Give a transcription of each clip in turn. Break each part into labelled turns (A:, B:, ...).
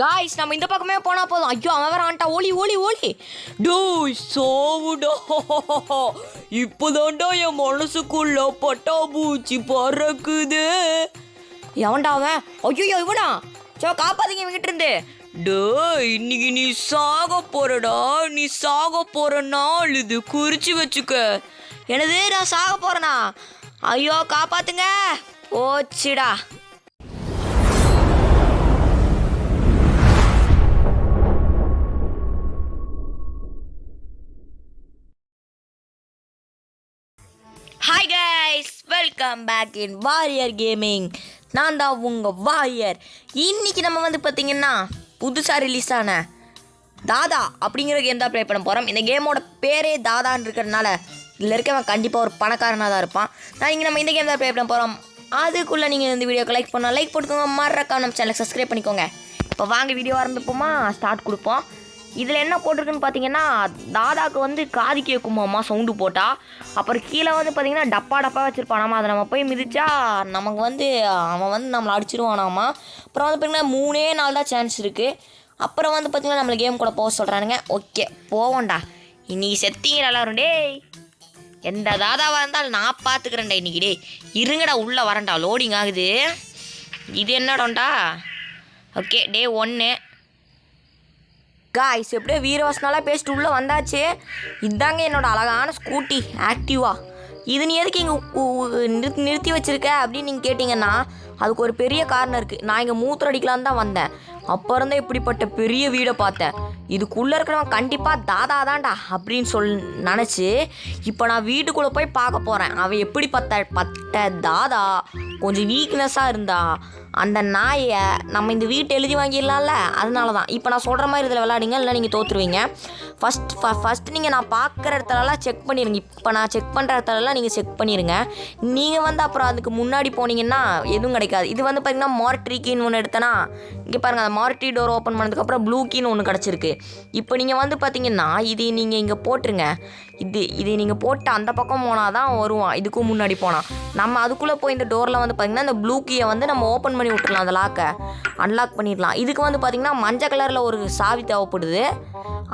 A: Guys நம்ம இந்த பக்கமே போனா போதும். ஐயோ அவன் வேற ஆண்டா ஓலி ஓலி ஓலி டோய் சோவுடா. இப்போதான்டா என் மனசுக்குள்ள பட்டாபூச்சி பறக்குது. எவன்டா அவன்? ஐயோ இவனா? சோ காப்பாத்தீங்க இவங்கிட்ட இருந்து. டேய் இன்னைக்கு நீ சாக போறடா. நீ சாக போற நாள் இது, குறிச்சு வச்சுக்க. எனது நான் சாக போறேனா? ஐயோ காப்பாத்துங்க. ஓச்சிடா. Hi guys, welcome back in Warrior Gaming. நான் தான் உங்கள் வாரியர். இன்றைக்கி நம்ம வந்து பார்த்திங்கன்னா புதுசாக ரிலீஸ் ஆன தாதா அப்படிங்கிற கேம் தான் ப்ளே பண்ண போகிறோம். இந்த கேமோட பேரே தாதான்னு இருக்கிறதுனால இதில் இருக்கவன் கண்டிப்பாக ஒரு பணக்காரனாக தான் இருப்பான். நான் இங்கே நம்ம இந்த கேம் தான் ப்ளே பண்ண போகிறோம். அதுக்குள்ளே நீங்கள் இந்த வீடியோக்கு லைக் பண்ணால் லைக் போட்டுக்கோங்க, மறக்காம நம்ம சேனலுக்கு சப்ஸ்கிரைப் பண்ணிக்கோங்க. இப்போ வாங்க வீடியோ ஆரம்பிப்போமா, ஸ்டார்ட் கொடுப்போம். இதில் என்ன போட்டிருக்குன்னு பார்த்தீங்கன்னா, தாதாவுக்கு வந்து காது கேட்குமாம்மா சவுண்டு போட்டால். அப்புறம் கீழே வந்து பார்த்திங்கன்னா டப்பா வச்சுருப்பானாமா. அதை நம்ம போய் மிதிச்சா நமக்கு வந்து அவன் வந்து நம்மளை அடிச்சிருவானாமா. அப்புறம் வந்து பார்த்திங்கன்னா 3 நாள் தான் சான்ஸ் இருக்குது. அப்புறம் வந்து பார்த்திங்கன்னா நம்மளை கேம் கூட போக சொல்கிறானுங்க. ஓகே போவோண்டா. இன்றைக்கி செத்திங்க எல்லாரும். டேய் எந்த தாதாவாக இருந்தாலும் நான் பார்த்துக்கிறேன்டா இன்றைக்கி. டே இருங்கடா உள்ளே வரேன்டா, லோடிங் ஆகுது. இது என்னடா? ஓகே டே 1 காய்ஸ். எப்படியோ வீரவாசனாலாம் பேசிட்டு உள்ளே வந்தாச்சு. இதாங்க என்னோடய அழகான ஸ்கூட்டி ஆக்டிவா. இது நீ எதுக்கு இங்கே நிறுத்தி வச்சுருக்க அப்படின்னு நீங்கள் கேட்டிங்கன்னா அதுக்கு ஒரு பெரிய காரணம் இருக்குது. நான் இங்கே மூத்திரம் அடிக்கலான்னு தான் வந்தேன். அப்போ இருந்தால் இப்படிப்பட்ட பெரிய வீடை பார்த்தேன். இதுக்குள்ளே இருக்கிறவன் கண்டிப்பாக தாதா தான்டா அப்படின்னு நினச்சி இப்போ நான் வீட்டுக்குள்ளே போய் பார்க்க போகிறேன். அவன் எப்படி பட்ட தாதா கொஞ்சம் வீக்னஸாக இருந்தா அந்த நாயை நம்ம இந்த வீட்டை எழுதி வாங்கிடலாம்ல. அதனால தான் இப்போ நான் சொல்கிற மாதிரி இதில் விளையாடுங்க, இல்லை நீங்கள் தோற்றுருவீங்க. ஃபஸ்ட்டு நீங்கள் நான் பார்க்குற இடத்துலலாம் செக் பண்ணிடுங்க. இப்போ நான் செக் பண்ணுற இடத்துலலாம் நீங்கள் செக் பண்ணிடுங்க. நீங்கள் வந்து அப்புறம் அதுக்கு முன்னாடி போனீங்கன்னா எதுவும் கிடைக்காது. இது வந்து பார்த்திங்கன்னா மார்ட்ரி கீன்னு ஒன்று எடுத்தேன்னா இங்கே பாருங்கள், அந்த மார்ட்ரி டோர் ஓப்பன் பண்ணதுக்கப்புறம் ப்ளூ கீன்னு ஒன்று கிடச்சிருக்கு. இப்போ நீங்கள் வந்து பார்த்திங்கன்னா இது நீங்கள் இங்கே போட்டுருங்க. இது நீங்கள் போட்டு அந்த பக்கம் போனால் தான் வருவான். இதுக்கும் முன்னாடி போனால் நம்ம அதுக்குள்ளே போய் இந்த டோரில் வந்து பார்த்திங்கன்னா இந்த ப்ளூ கீயை வந்து நம்ம ஓப்பன் பண்ணி விட்டுடலாம். அந்த லாக்கை அன்லாக் பண்ணிடலாம். இதுக்கு வந்து பார்த்திங்கன்னா மஞ்சள் கலரில் ஒரு சாவி தேவைப்படுது.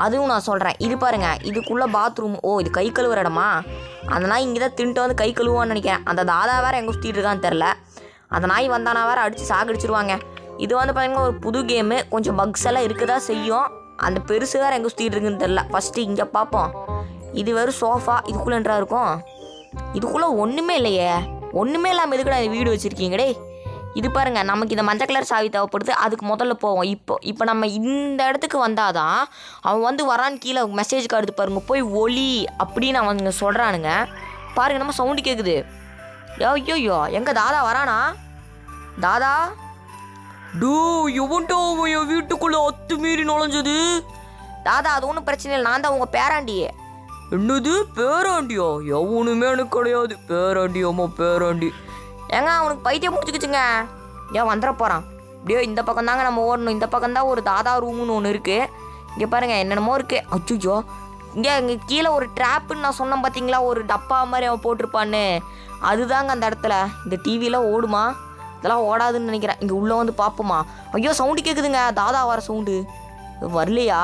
A: அதுவும் நான் சொல்கிறேன். இது பாருங்கள், இதுக்குள்ளே பாத்ரூம். ஓ இது கை கழுவுற இடமா? அதனால் இங்கே தான் தின்ட்டு வந்து கை கழுவான்னு நினைக்கிறேன். அந்த தாதா வேறு எங்கே சுற்றிட்டு இருக்கான்னு தெரில. அந்த நாய் வந்தானா வேறு அடித்து சாகடிச்சிருவாங்க. இது வந்து பார்த்திங்கன்னா ஒரு புது கேமு, கொஞ்சம் பக்ஸ் எல்லாம் இருக்குதா செய்யும். அந்த பெருசு வேறு எங்கே சுற்றிட்டு இருக்குன்னு தெரில. ஃபஸ்ட்டு இங்கே பார்ப்போம். இது வெறும் சோஃபா. இதுக்குள்ளே என்றா இருக்கும்? இதுக்குள்ளே ஒன்றுமே இல்லையே. ஒன்றுமே இல்லாமல் எதுக்குடா வீடு வச்சுருக்கீங்கடே. இது பாருங்கள், நமக்கு இந்த மஞ்சள் கலர் சாவி தேவைப்படுது. அதுக்கு முதல்ல போவோம். இப்போ நம்ம இந்த இடத்துக்கு வந்தால் தான் அவன் வந்து வரான்னு கீழே மெசேஜ் கார்டு பாருங்க, போய் ஒலி அப்படின்னு அவனுங்க சொல்கிறானுங்க. பாருங்கள் நம்ம சவுண்டு கேட்குது. ஐயோயோ எங்கே தாதா வரானா? தாதா டூ எவன்டோ என் வீட்டுக்குள்ளே அத்துமீறி நுழைஞ்சது. தாதா அது ஒன்றும் பிரச்சனை இல்லை, நான் தான் உங்கள் பேராண்டியே. என்னது பேராண்டியா? எவனுமே எனக்கு கிடையாது. பேராண்டியாமா பேராண்டி. ஏங்க அவனுக்கு பைத்தியம் முடிச்சுக்கிச்சுங்க. ஏன் வந்துட போகிறான். அப்படியோ இந்த பக்கம் தாங்க நம்ம ஓடணும். இந்த பக்கம் தான் ஒரு தாதா ரூமுன்னு ஒன்று இருக்குது. இங்கே பாருங்கள் என்னென்னமோ இருக்குது. அச்சுச்சோ இங்கே கீழே ஒரு ட்ராப்புன்னு நான் சொன்னேன் பார்த்தீங்களா, ஒரு டப்பா மாதிரி அவன் போட்டிருப்பான்னு. அதுதாங்க அந்த இடத்துல. இந்த டிவிலாம் ஓடுமா? இதெல்லாம் ஓடாதுன்னு நினைக்கிறேன். இங்கே உள்ளே வந்து பார்ப்போமா? ஐயோ சவுண்டு கேட்குதுங்க, தாதா வர சவுண்டு. வரலையா?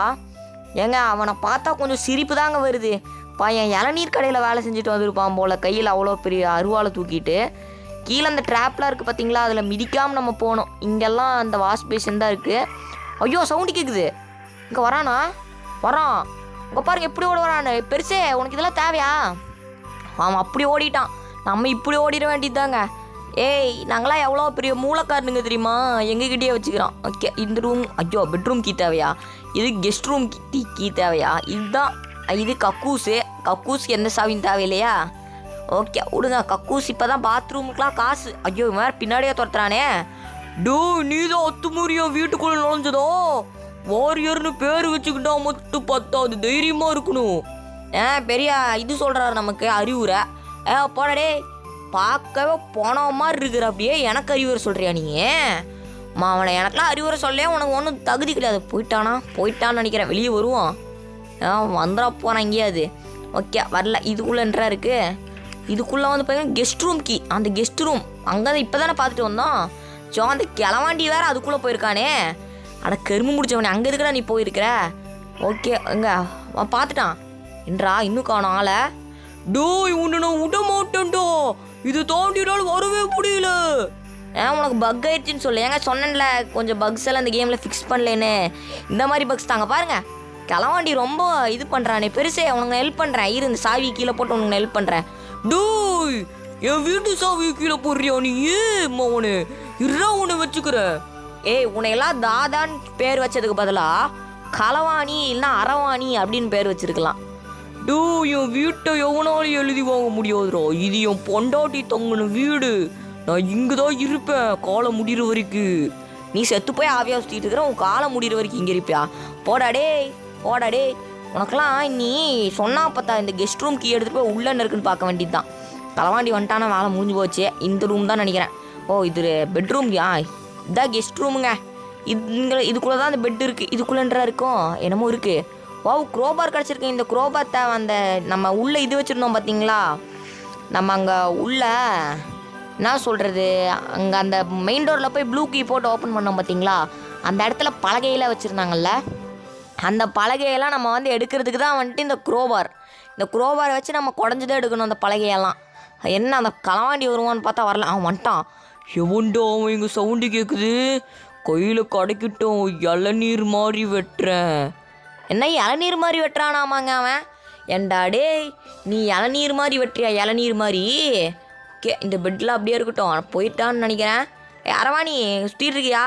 A: ஏங்க அவனை பார்த்தா கொஞ்சம் சிரிப்பு தாங்க வருது. பையன் இளநீர் கடையில் வேலை செஞ்சுட்டு வந்திருப்பான் போல், கையில் அவ்வளோ பெரிய அருவாளை தூக்கிட்டு. கீழே அந்த ட்ராப்லாம் இருக்குது பார்த்தீங்களா, அதில் மிதிக்காமல் நம்ம போகணும். இங்கெல்லாம் அந்த வாஷ் பேஷன் தான் இருக்குது. ஐயோ சவுண்டு கேட்குது. இங்கே வரானா? வரான். இங்கே பாருங்க எப்படி ஓட வரானு. பெருசே உனக்கு இதெல்லாம் தேவையா? அவன் அப்படி ஓடிட்டான். நம்ம இப்படி ஓடிட வேண்டியது தாங்க. ஏய் நாங்களாம் எவ்வளோ பெரிய மூளைக்காரனுங்க தெரியுமா? எங்ககிட்டயே வச்சுக்கிறான். ஓகே இந்த ரூம். ஐயோ பெட்ரூம் கீ தேவையா? இது கெஸ்ட் ரூம் கீ தேவையா? இதுதான். இது கக்கூஸுக்கு எந்த சாவியும் தேவையில்லையா? ஓகே விடுங்க. கக்கூஸ் இப்போ தான் பாத்ரூமுக்கெலாம் காசு. ஐயோ வேறு பின்னாடியே துரத்துறானே. டூ நீ தான் அத்துமுறியா வீட்டுக்குள்ளே நுழைஞ்சதோ? வாரியர்னு பேர் வச்சுக்கிட்டா மட்டும் பத்தாது, தைரியமாக இருக்கணும். பெரிய இது சொல்கிறாரு நமக்கு அறிவுரை. போடடே பார்க்கவே போன மாதிரி இருக்கிற. அப்படியே எனக்கு அறிவுரை சொல்கிறியா நீ? அவனை எனக்கெலாம் அறிவுரை சொல்ல உனக்கு ஒன்றும் தகுதி கிடையாது. போயிட்டான்னு நினைக்கிறேன். வெளியே வருவான். வந்துட போகிறான் எங்கேயாவது. ஓகே வரல. இதுக்குள்ளே என்றா இருக்குது. இதுக்குள்ளே வந்து பார்த்தீங்கன்னா கெஸ்ட் ரூம் கீ. அந்த கெஸ்ட் ரூம் அங்கே தான் இப்போ தானே பார்த்துட்டு வந்தோம். அந்த கிளவாண்டி வேறு அதுக்குள்ளே போயிருக்கானே. அட கரும்பு முடிச்சவனே, அங்கே இருக்குடா நீ போயிருக்கிற. ஓகே எங்க பார்த்துட்டான் என்றா இன்னும் காணும் ஆளை. டோய் உன்னை நான் விட மாட்டேன்டோ, இது தாண்டினாலும் வரவே முடியல. உனக்கு பக் ஆயிடுச்சுன்னு சொல்லு. ஏங்க சொன்னேன்ல கொஞ்சம் பக்ஸ் எல்லாம் இந்த கேமில் ஃபிக்ஸ் பண்ணலேன்னு. இந்த மாதிரி பக்ஸ் தாங்க பாருங்கள். களவாண்டி ரொம்ப இது பண்ணுறானே பெருசே. உனக்கு நான் ஹெல்ப் பண்ணுறேன். இந்த சாவி கீழே போட்டு உனக்கு நான் ஹெல்ப் பண்ணுறேன். டோய் என் வீட்டு சாவி கீழே போடுறியா நீ? மவனு இருறா உன்னை வச்சுக்கிற. உன்னையெல்லாம் தாதான்னு பேர் வச்சதுக்கு பதிலாக களவாணி இல்லைன்னா அரவாணி அப்படின்னு பேர் வச்சிருக்கலாம். டூ என் வீட்டை எவனாலும் எழுதி வாங்க முடியாதுரோ. இது என் பொண்டாட்டி தொங்குன வீடு. நான் இங்கே தான் இருப்பேன் காலை முடிகிற வரைக்கும். நீ செத்து போய் ஆவியாக சுற்றிட்டு இருக்கிற. உன் காலை முடிகிற வரைக்கும் இங்கே இருப்பியா? போடாடே போடாடே. உனக்கெல்லாம் நீ சொன்னா பார்த்தா இந்த கெஸ்ட் ரூம் கீ எடுத்துகிட்டு போய் உள்ளே இருக்குன்னு பார்க்க வேண்டியது தான். களவாண்டி வந்துட்டானா வேலை முடிஞ்சு போச்சு. இந்த ரூம் தான் நினைக்கிறேன். இது பெட்ரூம். இதான் கெஸ்ட் ரூமுங்க. இதுக்குள்ளே தான் அந்த பெட் இருக்குது. இதுக்குள்ளேன்றா இருக்கும் என்னமோ இருக்குது. க்ரோபார் கிடச்சிருக்கு. இந்த க்ரோபார் தேவை. அந்த நம்ம உள்ளே இது வச்சுருந்தோம் பார்த்தீங்களா, நம்ம அங்கே உள்ள என்ன சொல்கிறது, அங்கே அந்த மெயின் டோரில் போய் ப்ளூ கீ போட்டு ஓப்பன் பண்ணோம் பார்த்தீங்களா, அந்த இடத்துல பலகையெல்லாம் வச்சுருந்தாங்கல்ல, அந்த பலகையெல்லாம் நம்ம எடுக்கிறதுக்கு தான் இந்த க்ரோபார். இந்த க்ரோபாரை வச்சு நம்ம குடஞ்சிதான் எடுக்கணும் அந்த பலகையெல்லாம். என்ன அந்த களவாண்டி வருவான்னு பார்த்தா வரல. அவன் வந்துட்டான். எவன்டோ அவன் இங்கே சவுண்டு கேட்குது. கையில் கடைக்கிட்டோம். இளநீர் மாதிரி வெட்டுறேன். என்ன இளநீர் மாதிரி வெட்டுறானாமாங்க அவன்? ஏண்டா டே நீ இளநீர் மாதிரி வெட்டுறியா? இளநீர் மாதிரி இந்த பெட்டில் அப்படியே இருக்கட்டும். போயிட்டான்னு நினைக்கிறேன். அரவாணி சுற்றிட்டு இருக்கியா?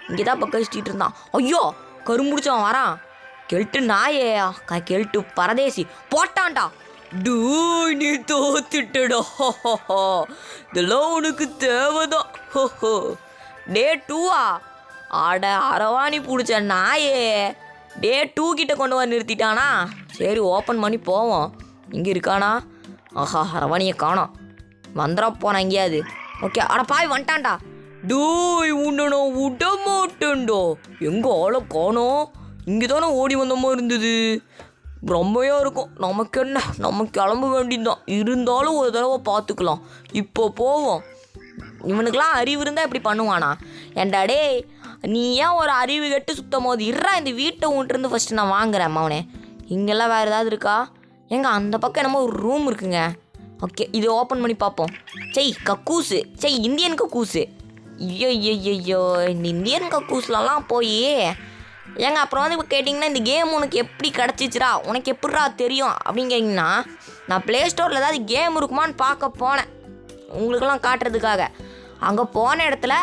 A: இங்கே தான் பக்கம் சுற்றிட்டு இருந்தான். ஐயோ கரும்புடிச்சவன் வரான். கெல்ட்டு நாயே, கெல்ட்டு பரதேசி போட்டான்டா. டூ நீ தோத்துட்டடா. இதெல்லாம் உனக்கு தேவைதான். டே 2வா? ஆட அரவாணி பிடிச்ச நாயே. டே 2 கிட்ட கொண்டு வந்து நிறுத்திட்டானா? சரி ஓப்பன் பண்ணி போவோம். இங்கே இருக்கானா? ஆஹா அரவாணியை காணோம். வந்துடா போனா எங்கேயாவது. ஓகே அட பாய் வந்துட்டான்டா. டூய் உன்னை நான் விட மாட்டேன்டோ. எங்கே ஆளை காணோம்? இங்கே தானே ஓடி வந்த மாதிரி இருந்தது. ரொம்பவே இருக்கும். நமக்கு என்ன, நம்ம கிளம்ப வேண்டியதுதான். இருந்தாலும் ஒரு தடவை பார்த்துக்கலாம். இப்போ போவோம். இவனுக்கெல்லாம் அறிவு இருந்தால் இப்படி பண்ணுவானா? ஏன்டா டே நீ ஏன் ஒரு அறிவு கெட்டு சுத்தம் போது இருறா. இந்த வீட்டை உன்ட்டிருந்து ஃபஸ்ட்டு நான் வாங்குறேன் மவனே. இங்கெல்லாம் வேறு ஏதாவது இருக்கா? ஏங்க அந்த பக்கம் என்னமோ ஒரு ரூம் இருக்குங்க. ஓகே இது ஓப்பன் பண்ணி பார்ப்போம். கக்கூஸு. இந்தியன் கக்கூஸு. ஐயோ இந்த இந்தியன் கக்கூஸ்லலாம் போய் ஏங்க அப்புறம் இப்போ கேட்டிங்கன்னா இந்த கேம் உனக்கு எப்படி கிடச்சிச்சிரா, உனக்கு எப்படிரா தெரியும் அப்படின்னு கேட்டிங்கன்னா, நான் ப்ளே ஸ்டோரில் ஏதாவது கேம் இருக்குமான்னு பார்க்க போனேன் உங்களுக்கெல்லாம் காட்டுறதுக்காக. அங்கே போன இடத்துல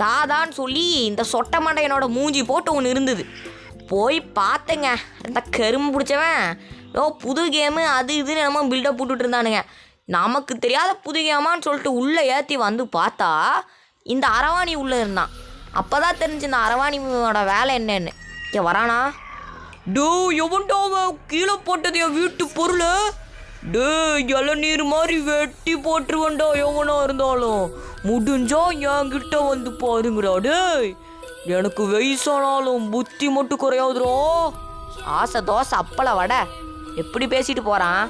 A: தாதான்னு சொல்லி இந்த சொட்டை மண்டையனோட மூஞ்சி போட்டு ஒன்று இருந்தது. போய் பார்த்தேங்க. இந்த கரும்பு பிடிச்சவன் புது கேமு அது இதுன்னு என்னமோ பில்டப் போட்டுட்டு இருந்தானுங்க. நமக்கு தெரியாத புது கேமான்னு சொல்லிட்டு உள்ளே ஏற்றி வந்து பார்த்தா இந்த அரவாணி உள்ளே இருந்தான். அப்போ தான் தெரிஞ்சு இந்த அரவாணியோட வேலை என்னன்னு. வரானா? டோ எவன்டாவ கீழே போட்டது என் வீட்டு பொருள். டே இளநீர் மாதிரி வெட்டி போட்டுருவேன்டா. எவனா இருந்தாலும் முடிஞ்சா என்கிட்ட வந்து பாருங்கடா. டே எனக்கு வயசானாலும் புத்தி மட்டும் குறையாதுரோ. ஆசை தோசை அப்பளை வடை எப்படி பேசிட்டு போகிறான்.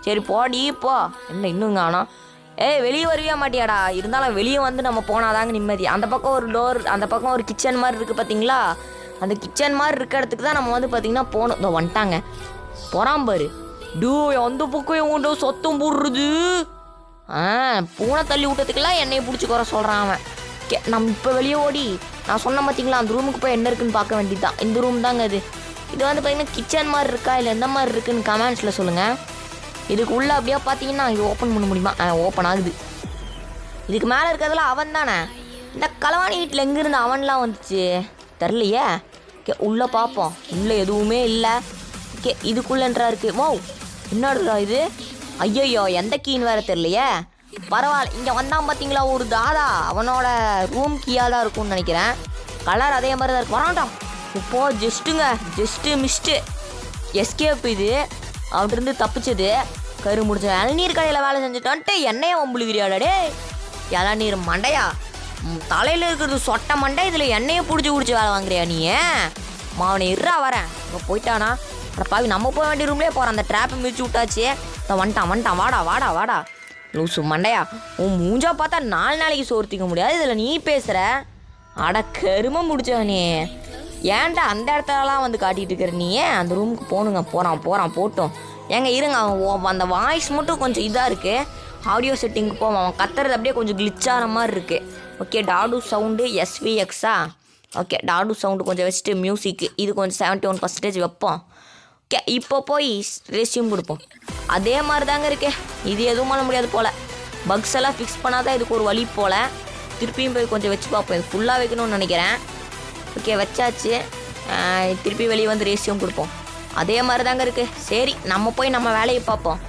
A: சரி போடி போ. என்ன இன்னும் காணோம்? வெளியே வருவியா மாட்டியாடா? இருந்தாலும் வெளியே வந்து நம்ம போனாதாங்க நிம்மதி. அந்த பக்கம் ஒரு டோர், அந்த பக்கம் ஒரு கிச்சன் மாதிரி இருக்குது பார்த்தீங்களா? அந்த கிச்சன் மாதிரி இருக்க இடத்துக்கு தான் நம்ம பார்த்திங்கன்னா போகணும். இதோ வந்துட்டாங்க. போகிறான் பாரு. டூ அந்த பக்கம் எவன்டோ சொத்தம் போடுறது. பூனை தள்ளி விட்டதுக்கெல்லாம் என்னையை பிடிச்சி குறை சொல்கிறான் அவன். நம்ம இப்போ வெளியே ஓடி நான் சொன்ன பார்த்தீங்களா அந்த ரூமுக்கு போய் என்ன இருக்குன்னு பார்க்க வேண்டியது தான். இந்த ரூம் தாங்க இது. இது பார்த்திங்கன்னா கிச்சன் மாதிரி இருக்கா இல்லை எந்த மாதிரி இருக்குன்னு கமெண்ட்ஸில் சொல்லுங்கள். இதுக்கு உள்ளே அப்படியே பார்த்தீங்கன்னா இது ஓப்பன் பண்ண முடியுமா? ஓப்பன் ஆகுது. இதுக்கு மேலே இருக்கிறதுல அவன் தானே. இந்த களவாணி வீட்டில் எங்கேருந்து அவன்லாம் வந்துச்சு தெரிலையே. உள்ளே பார்ப்போம். உள்ளே எதுவுமே இல்லை. இதுக்குள்ளேன்றா இருக்குது. மோ என்னடுறா இது? ஐயோ எந்த கீன்னு வேறு தெரிலையே. பரவாயில்ல. இங்கே வந்தான் பார்த்தீங்களா ஒரு தாதா. அவனோட ரூம் கீயாக தான் இருக்கும்னு நினைக்கிறேன். கலர் அதே மாதிரி தான் இருக்கு. வரான்டான். இப்போது ஜஸ்ட்டு மிஸ்ட்டு எஸ்கேப். இது அவன்கிட்ட தப்பிச்சது. கரு முடிச்ச இளநீர் கடையில் வேலை செஞ்சுட்டான்ட்டு என்னைய வம்புழுகிறியாடே. இளநீர் மண்டையா? தலையில் இருக்கிறது சொட்டை மண்டை. இதில் எண்ணெயை பிடிச்சி வேலை வாங்குறியா நீ? மாவனை இருறா வரேன். இங்கே போயிட்டானா? அட பாவி நம்ம போக வேண்டிய ரூம்லேயே போகிறான். அந்த ட்ராப்பை மிதிச்சு விட்டாச்சு. வந்துட்டான். வாடா லூசு மண்டையா. உன் மூஞ்சா பார்த்தா 4 நாளைக்கு சோர்த்திக்க முடியாது. இதில் நீ பேசுகிற. அட கரும முடிச்சவனே. ஏன்டா அந்த இடத்துலலாம் வந்து காட்டிகிட்டு இருக்கிற நீ? அந்த ரூமுக்கு போகணுங்க. போகிறான் போட்டோம். ஏங்க இருங்க, அவன் அந்த வாய்ஸ் மட்டும் கொஞ்சம் இதாக இருக்குது. ஆடியோ செட்டிங்க்கு போவோம். அவன் கத்துறது அப்படியே கொஞ்சம் கிளிச்சான மாதிரி இருக்குது. ஓகே, டாடு சவுண்டு SVXா? ஓகே, டாடு சவுண்டு கொஞ்சம் வச்சுட்டு மியூசிக்கு இது கொஞ்சம் 71% வைப்போம். ஓகே, இப்போ போய் ரெஸ்யூம் கொடுப்போம். அதே மாதிரி தாங்க இருக்கு. இது எதுவும் பண்ண முடியாது போல். பக்ஸ் எல்லாம் ஃபிக்ஸ் பண்ணாதான் இதுக்கு ஒரு வழி போல். திருப்பியும் போய் கொஞ்சம் வச்சு பார்ப்போம். இது ஃபுல்லாக வைக்கணும்னு நினைக்கிறேன். ஓகே, வச்சாச்சு. திருப்பி வெளியே வந்து ரெஸ்யூம் கொடுப்போம். அதே மாதிரி தாங்க இருக்குது. சரி, நம்ம போய் நம்ம வேலையை பார்ப்போம்.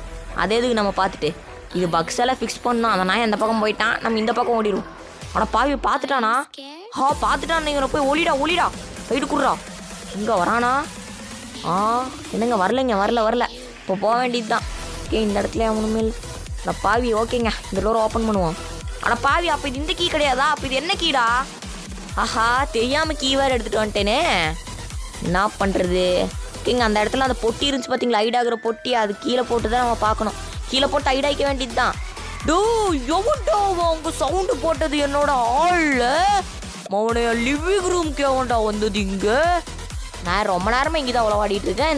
A: அதே இதுக்கு நம்ம பார்த்துட்டு இது பக்ஸ் எல்லாம் ஃபிக்ஸ் பண்ணோம். அந்த நாய் அந்த பக்கம் போயிட்டான், நம்ம இந்த பக்கம் ஓடிடுவோம். ஆனால் பாவி பார்த்துட்டானா? பார்த்துட்டான். நீங்கள் போய் ஒளிடா சைடு குடுறா. இங்கே வரானா? என்னங்க வரல. இப்போ போக வேண்டியது தான். ஓகே, இந்த இடத்துல ஒன்றுமே இல்லை. அட பாவி. ஓகேங்க, இந்த டோர் ஓப்பன் பண்ணுவோம். அட பாவி, அப்போ இது இந்த கீ கிடையாதா? அப்போ இது என்ன கீடா? தெரியாமல் கீ வேறு எடுத்துகிட்டு வந்துட்டேனே. என்ன பண்ணுறது? ஓகேங்க, அந்த இடத்துல அந்த பொட்டி இருந்துச்சு பார்த்தீங்களா, ஐடாகிற பொட்டி. அது கீழே போட்டு தான் நம்ம பார்க்கணும். கீழே போட்டு ஐடாய்க்க வேண்டியது தான். எவன்டா அவங்க சவுண்டு போட்டது? என்னோட ஆள் மவனைய லிவிங் ரூம்க்கு எவன்டா வந்தது இங்கே? நான் ரொம்ப நேரமாக இங்கே தான் உளவாடிட்டு இருக்கேன்.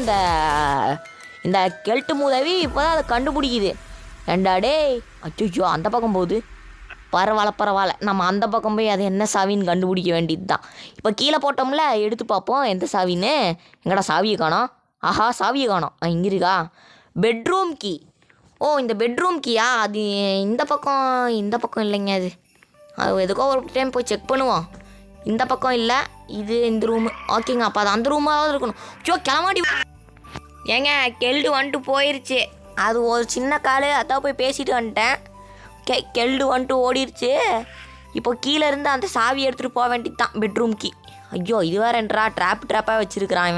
A: இந்த கெல்ட்டு மூதவி இப்போ தான் அதை கண்டுபிடிக்குது. ரெண்டாடே அச்சோ அந்த பக்கம் போகுது. பரவாயில்ல. நம்ம அந்த பக்கம் போய் அது என்ன சாவின்னு கண்டுபிடிக்க வேண்டியது தான். இப்போ கீழே போட்டோம்ல, எடுத்து பார்ப்போம் எந்த சாவின்னு. எங்கடா சாவியை காணோம்? சாவியை காணோம். இங்கே இருக்கா? Bedroom key. இந்த பெட்ரூம் கீயா? அது இந்த பக்கம் இல்லைங்க. அது எதுக்கோ ஒரு டைம் போய் செக் பண்ணுவோம். இந்த பக்கம் இல்லை, இது இந்த ரூமு. ஓகேங்க, அப்போ அது அந்த ரூமாக இருக்கணும். கிளமாடி. ஏங்க கெல்டு வந்துட்டு போயிடுச்சு. அது ஒரு சின்ன கால், அதான் போய் பேசிட்டு வந்துட்டேன். கெல்டு வந்துட்டு ஓடிடுச்சு. இப்போ கீழே இருந்து அந்த சாவி எடுத்துகிட்டு போக வேண்டியது தான், பெட்ரூம் கீ. ஐயோ, இது வேறன்றா ட்ராப்பாக வச்சுருக்கிறான்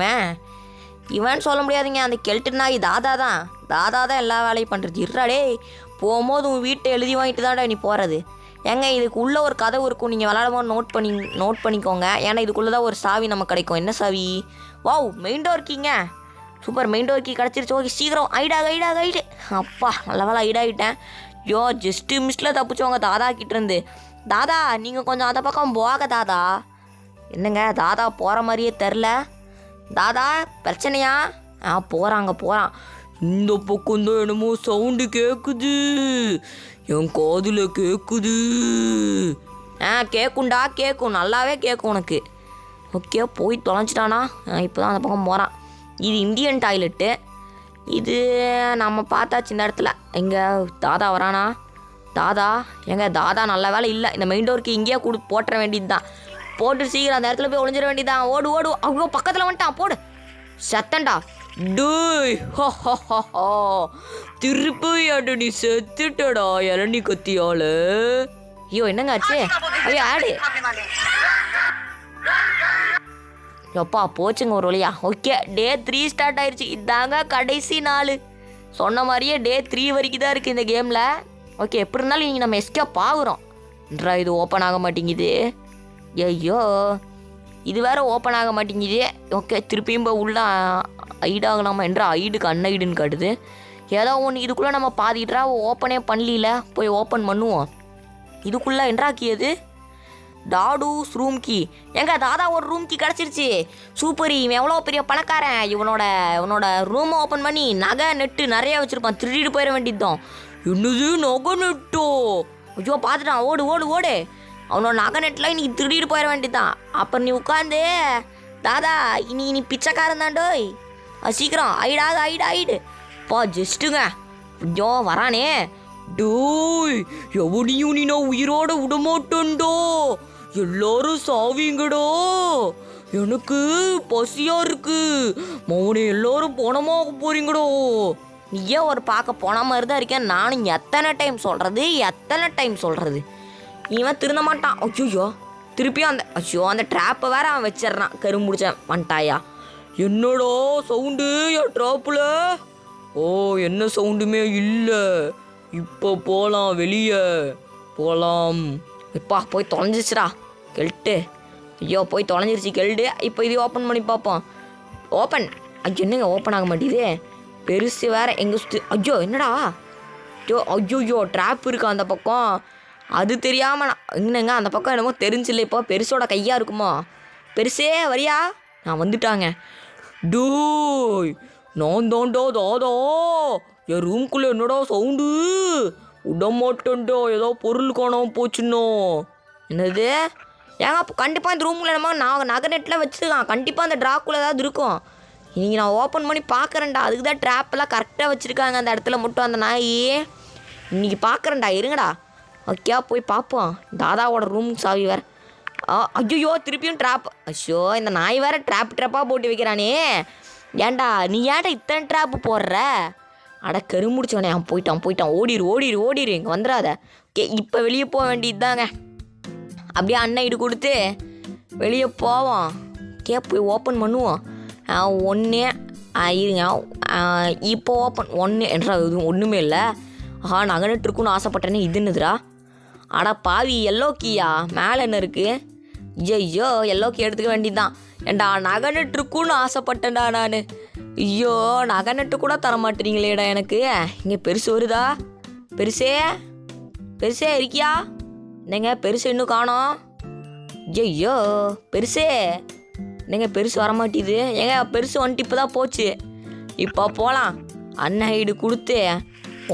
A: இவன் சொல்ல முடியாதுங்க. அந்த கெல்ட்டு நாய் தாதா தான் எல்லா வேலையும் பண்ணுறது. இருடாடே, போகும்போது உன் வீட்டை எழுதி வாங்கிட்டு தான்டா நீ போகிறது. ஏங்க இதுக்கு உள்ளே ஒரு கதவு இருக்கும். நீங்கள் விளாடும்போது நோட் பண்ணிக்கோங்க. ஏன்னா இதுக்குள்ளே தான் ஒரு சாவி நமக்கு கிடைக்கும். என்ன சாவி? வாவ், மெயின் டோர் கீங்க. சூப்பர், மெயின் டோர் கீ கிடச்சிருச்சு. ஓகே, சீக்கிரம் ஐடாக. அப்பா, நல்ல வேலை ஐடாகிட்டேன். ஜஸ்ட்டு மிஸ்டில் தப்பிச்சவங்க தாதா கிட்டேருந்து. தாதா, நீங்கள் கொஞ்சம் அந்த பக்கம் போக தாதா. என்னங்க தாதா போகிற மாதிரியே தெரில. தாதா பிரச்சனையா? போகிறான். இந்த பக்கம் தான் என்னமோ சவுண்டு கேட்குது. என் காதில் கேட்குது. கேட்கும், நல்லாவே கேட்கும் உனக்கு. ஓகே, போய் தொலைஞ்சிட்டானா? இப்போ தான் அந்த பக்கம் போகிறான். இது இந்தியன் டாய்லெட்டு. இது நம்ம பார்த்தாச்சு இந்த இடத்துல. எங்கே தாதா வரானா? தாதா நல்ல வேலை இல்லை. இந்த மெயின் டோருக்கு இங்கேயே போட்டுற வேண்டியது தான். போட்டு சீக்கிரம் அந்த இடத்துல போய் ஒளிஞ்சிட வேண்டியதான். ஓடு. அவங்க பக்கத்தில் வந்துட்டான். போடு சத்தண்டா. திருப்பி நீ செத்துட்டடா இளநீ கத்தியால. ஐயோ, என்னங்க ஆச்சு? ஐயோ, ஆடு. எப்பா போச்சுங்க ஒரு வழியா. ஓகே, டே 3 ஸ்டார்ட் ஆயிடுச்சு. இதாங்க கடைசி நாள். சொன்ன மாதிரியே டே 3 வரைக்கும் தான் இருக்குது இந்த கேமில். ஓகே, எப்படி இருந்தாலும் நீங்கள் நம்ம எஸ்கேப் ஆகுறோம். இது ஓப்பன் ஆக மாட்டேங்குது. ஐயோ, இது வேறு ஓப்பன் ஆக மாட்டேங்குது. ஓகே, திருப்பியும் போய் உள்ள ஐடாகலாமா என்ற ஐடுக்கு அன்ஐடுன்னு காட்டுது. ஏதோ ஒன்று இதுக்குள்ளே நம்ம பாதிக்கிட்டா ஓப்பனே பண்ணல. போய் ஓப்பன் பண்ணுவோம். இதுக்குள்ளே என்றாக்கியது டாடூஸ் ரூம் கீ. தாதா ஒரு ரூம் கீ கிடச்சிருச்சு. சூப்பர், இவன் எவ்வளோ பெரிய பணக்காரன். இவனோட ரூமை ஓப்பன் பண்ணி நகை நெட்டு நிறையா வச்சுருப்பான். திருடிட்டு போயிட வேண்டியதுதான். என்னது நகை நெட்டோ? ஐயோ, பார்த்துட்டான். ஓடு. அவனோட நகை நெட்டில் இன்னைக்கு திருடிட்டு போயிட வேண்டியதுதான். அப்புறம் நீ உட்காந்து தாதா நீ பிச்சைக்காரன் தாண்டோய். சீக்கிரம் ஐடு. ஜஸ்ட்டுங்க. ஐயோ, வரானே. டோய், எவனையும் நீ நான் உயிரோட விடமாட்டேன்டோ. எல்லாரும் சாவிங்கடோ. எனக்கு பசியா இருக்கு. மௌனே, எல்லாரும் பணமாக போறீங்கடோ. நீயே ஒரு பார்க்க போன மாதிரி தான் இருக்கேன். நானும் எத்தனை டைம் சொல்கிறது. இவன் திருந்த மாட்டான். ஐயோ, திருப்பியும் அந்த ட்ராப்பை வேற அவன் வச்சிடறான். கரும்புடிச்சேன் வந்துட்டாயா. என்னடா சவுண்டு என் ட்ராப்பில்? என்ன சவுண்டுமே இல்லை. இப்போ போகலாம், வெளியே போகலாம். இப்பா போய் தொலைஞ்சிச்சுடா கெல்ட்டு. ஐயோ, போய் தொலைஞ்சிருச்சு கெல்டு. இப்போ இது ஓப்பன் பண்ணி பார்ப்போம். என்னங்க ஓப்பன் ஆக மாட்டேங்குது. பெருசு வேற எங்கே சுற்றி. ஐயோ, என்னடா? ஐயோ ட்ராப் இருக்கா அந்த பக்கம்? அது தெரியாமல் என்னங்க அந்த பக்கம் என்னமோ தெரிஞ்சில்ல. இப்போ பெருசோட கையாக இருக்குமோ? பெருசே வரியா? நான் வந்துட்டாங்க. டூய் நான் தாண்டா தாதா, என் ரூம்குள்ளே என்னடா சவுண்டு, விடமாட்டேன்டா, ஏதோ பொருள் காணாமல் போச்சுன்னோ. என்னது ஏங்க அப்போ கண்டிப்பாக இந்த ரூமில் நம்ம நகநெட்டில் வச்சுருக்கான், கண்டிப்பாக அந்த ட்ராக்குள்ளே ஏதாவது இருக்கும். இன்றைக்கி நான் ஓப்பன் பண்ணி பார்க்குறேன்டா, அதுக்கு தான் ட்ராப்பெல்லாம் கரெக்டாக வச்சுருக்காங்க அந்த இடத்துல மட்டும் அந்த நாய். இன்றைக்கி பார்க்குறேன்டா, இருங்கடா. ஓகே போய் பார்ப்போம். தாதாவோட ரூம் சாவி வேறு. ஐயோ திருப்பியும் ட்ராப். ஐயோ இந்த நாய் வேறு ட்ராப்பாக போட்டு வைக்கிறானே. ஏன்டா நீ ஏன்டா இத்தனை ட்ராப்பு போடுற? அட கருமுடிச்சவனே, அவன் போயிட்டான். ஓடிரு இங்கே வந்துடாத. ஓகே இப்போ வெளியே போக வேண்டியது தாங்க. அப்படியே அண்ணன் இடு கொடுத்து வெளியே போவோம். ஓகே போய் ஓப்பன் பண்ணுவோம். ஒன்று இருங்க, இப்போ ஓப்பன் ஒன்று என்றா எதுவும் ஒன்றுமே இல்லை. நகனட்டு இருக்குன்னு ஆசைப்பட்டேனே, இது என்னதுடா? அடா பாவி, எல்லோ கீயா? மேலே என்ன இருக்குது? ஐயோ எல்லோ கீ எடுத்துக்க வேண்டியது தான். ஏண்டா நகனட்டு இருக்குன்னு ஆசைப்பட்டேன்டா நான். ஐயோ நகனட்டு கூட தர மாட்டேறீங்களேடா எனக்கு. இங்கே பெருசு வருதா? பெருசே இருக்கியா? என்னங்க பெருசு இன்னும் காணோம். ஐயோ பெருசே, என்னங்க பெருசு வரமாட்டேது. ஏங்க பெருசு வந்துட்டு இப்போ தான் போச்சு. இப்போ போகலாம். அண்ணன் ஐடு கொடுத்து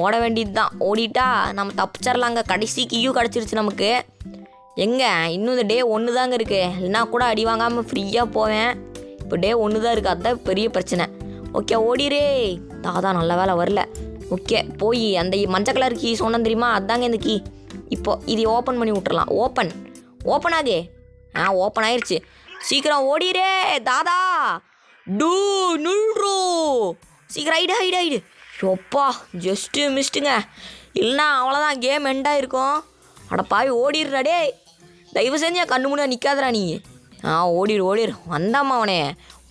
A: ஓட வேண்டியது தான். ஓடிட்டா நம்ம தப்பிச்சிடலாங்க. கடைசி கீயும் கிடச்சிருச்சு நமக்கு. எங்கே இன்னும் இந்த டே 1 தாங்க இருக்குது. இல்லைனா கூட அடி வாங்காமல் ஃப்ரீயாக போவேன். இப்போ டே 1 தான் இருக்குது, அதுதான் பெரிய பிரச்சனை. ஓகே ஓடிரே. தாதா நல்ல வேலை வரல. ஓகே போய் அந்த மஞ்சள் கலர் கீ சொன்னேன் தெரியுமா, அதுதாங்க இந்த கீ. இப்போ இதை ஓப்பன் பண்ணி விட்டுறலாம். ஓப்பன் ஆகே. ஓப்பன் ஆயிடுச்சு. சீக்கிரம் ஓடிரே தாதா. நில்றோ சீக்கிரம் ஐடு. எப்பா ஜஸ்ட்டு மிஸ்ட்டுங்க, இல்லைனா அவ்வளோதான், கேம் எண்டாக இருக்கும். அட பாவி ஓடிடுறா டே, தயவு செஞ்சு என் கண்ணு முன்னாடி நிற்காதரா நீ. ஓடிரு வந்தாம்மா. அவனே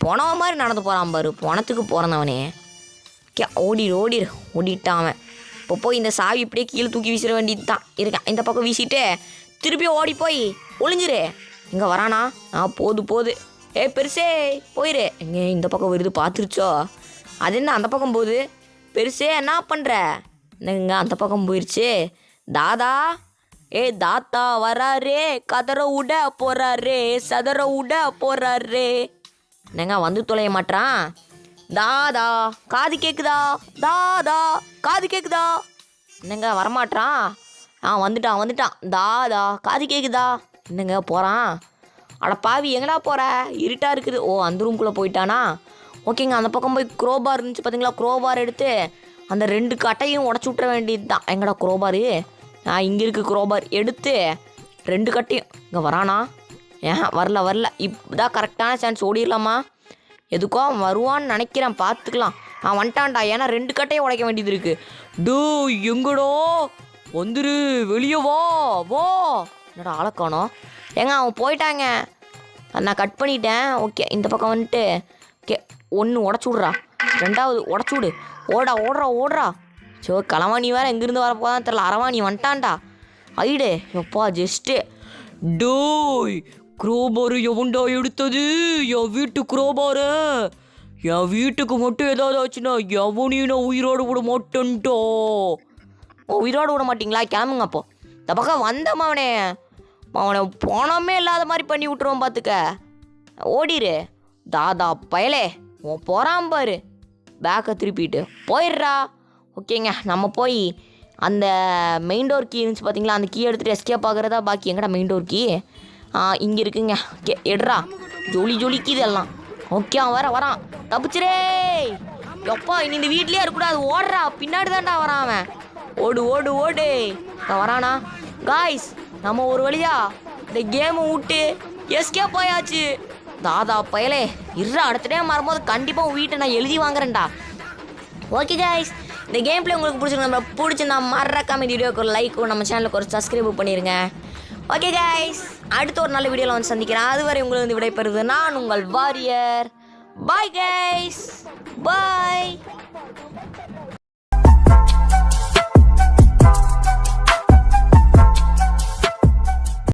A: போனவன் மாதிரி நடந்து போகிறான் பாரு, பணத்துக்கு போகிறந்தவனே. ஓடிட்டான் அவன். இப்போ போய் இந்த சாவி இப்படியே கீழே தூக்கி வீசிட வேண்டியது தான். இருக்கேன் இந்த பக்கம் வீசிட்டு திருப்பியும் ஓடி போய் ஒளிஞ்சிரு. இங்கே வரானா? போது பெருசே போயிரு. எங்கே இந்த பக்கம் வருது பார்த்துருச்சோ? அது என்ன அந்த பக்கம் போகுது? பெருசே என்ன பண்ணுற? என்னங்க அந்த பக்கம் போயிடுச்சு. தாதா தாத்தா வராரே, கதற விட போகிறாரே, சதற விட போகிறாரே. என்னங்க வந்து தொலைய மாட்டான். தாதா காது கேட்குதா? என்னங்க வரமாட்டான். வந்துட்டான். தாதா காது கேட்குதா? என்னங்க போகிறான். அட பாவி எங்கடா போகிற? இருட்டாக இருக்குது. அந்த ரூம்குள்ளே போயிட்டானா? ஓகேங்க அந்த பக்கம் போய் க்ரோபார் இருந்துச்சு பார்த்தீங்களா, க்ரோபார் எடுத்து அந்த 2 கட்டையும் உடச்சி விட்ற வேண்டியது தான். எங்கடா க்ரோபாரு? இங்கே இருக்குது. க்ரோபார் எடுத்து 2 கட்டையும். இங்கே வரானா? வரல. இப்போதான் கரெக்டான சான்ஸ். ஓடிடலாமா? எதுக்கோ வருவான்னு நினைக்கிறேன், பார்த்துக்கலாம். வந்துட்டான்டா. ஏன்னா 2 கட்டையும் உடைக்க வேண்டியது இருக்குது. எங்கடோ வந்துரு, வெளியே வா. என்னடா ஆளை காணோம். ஏங்க அவன் போயிட்டாங்க, நான் கட் பண்ணிட்டேன். ஓகே இந்த பக்கம் வந்துட்டு ஓகே 1 உடச்சி விட்றா, 2வது உடச்சி விடு. ஓடுறா. சோ களவாணி வேறு எங்கேருந்து வரப்போதான் தெரில. அரவாணி வந்துட்டான்டா. ஐடு எப்பா ஜஸ்ட்டு. குரோபாரு எவன்டா எடுத்தது? என் வீட்டு குரோபாரு. என் வீட்டுக்கு மட்டும் ஏதாவது ஆச்சுன்னா எவனையும் நான் உயிரோடு விட மாட்டேன்ட்டோ. உயிரோடு விட மாட்டிங்களா? கிளம்புங்க அப்போ. இந்த பக்கம் வந்தம்மா. அவனை போனமே இல்லாத மாதிரி பண்ணி விட்டுருவோம் பார்த்துக்க. ஓடிரு தாதா பயலே. போகிறான் பாரு, பேக்கை திருப்பிட்டு போயிடுறா. ஓகேங்க நம்ம போய் அந்த மெயின் டோர் கீ இருந்துச்சு பார்த்தீங்களா, அந்த கீ எடுத்துகிட்டு எஸ்கேப் ஆகிறதா பாக்கி. எங்கடா மெயின் டோர் கீ? இங்கே இருக்குங்க. ஓகே எடுறா. ஜொலிக்கு இதெல்லாம். ஓகே அவன் வரான். தப்பிச்சிரே எப்பா. இனி இந்த வீட்லேயே இருக்கக்கூடாது. ஓடுறா, பின்னாடி தான்டா வரான் அவன். ஓடு வரானா? காய்ஸ் நம்ம ஒரு வழியா இந்த கேமை விட்டு எஸ்கேப் ஆயாச்சு. தாதா பயலே இருறா, அடுத்த டைம் வரும்போது கண்டிப்பாக உங்கள் வீட்டை நான் எழுதி வாங்குறேன்டா. ஓகே காய்ஸ், இந்த கேம் பிளே உங்களுக்கு பிடிச்சிருந்தா மறக்காம இந்த வீடியோக்கு ஒரு லைக்கும் நம்ம சேனலுக்கு ஒரு சப்ஸ்கிரைப் பண்ணிடுங்க. ஓகே காய்ஸ், அடுத்த ஒரு நல்ல வீடியோவில் வந்து சந்திக்கிறேன். அதுவரை உங்களுக்கு வந்து விடைபெறுவது நான் உங்கள் வாரியர். பாய் காய்ஸ், பாய்.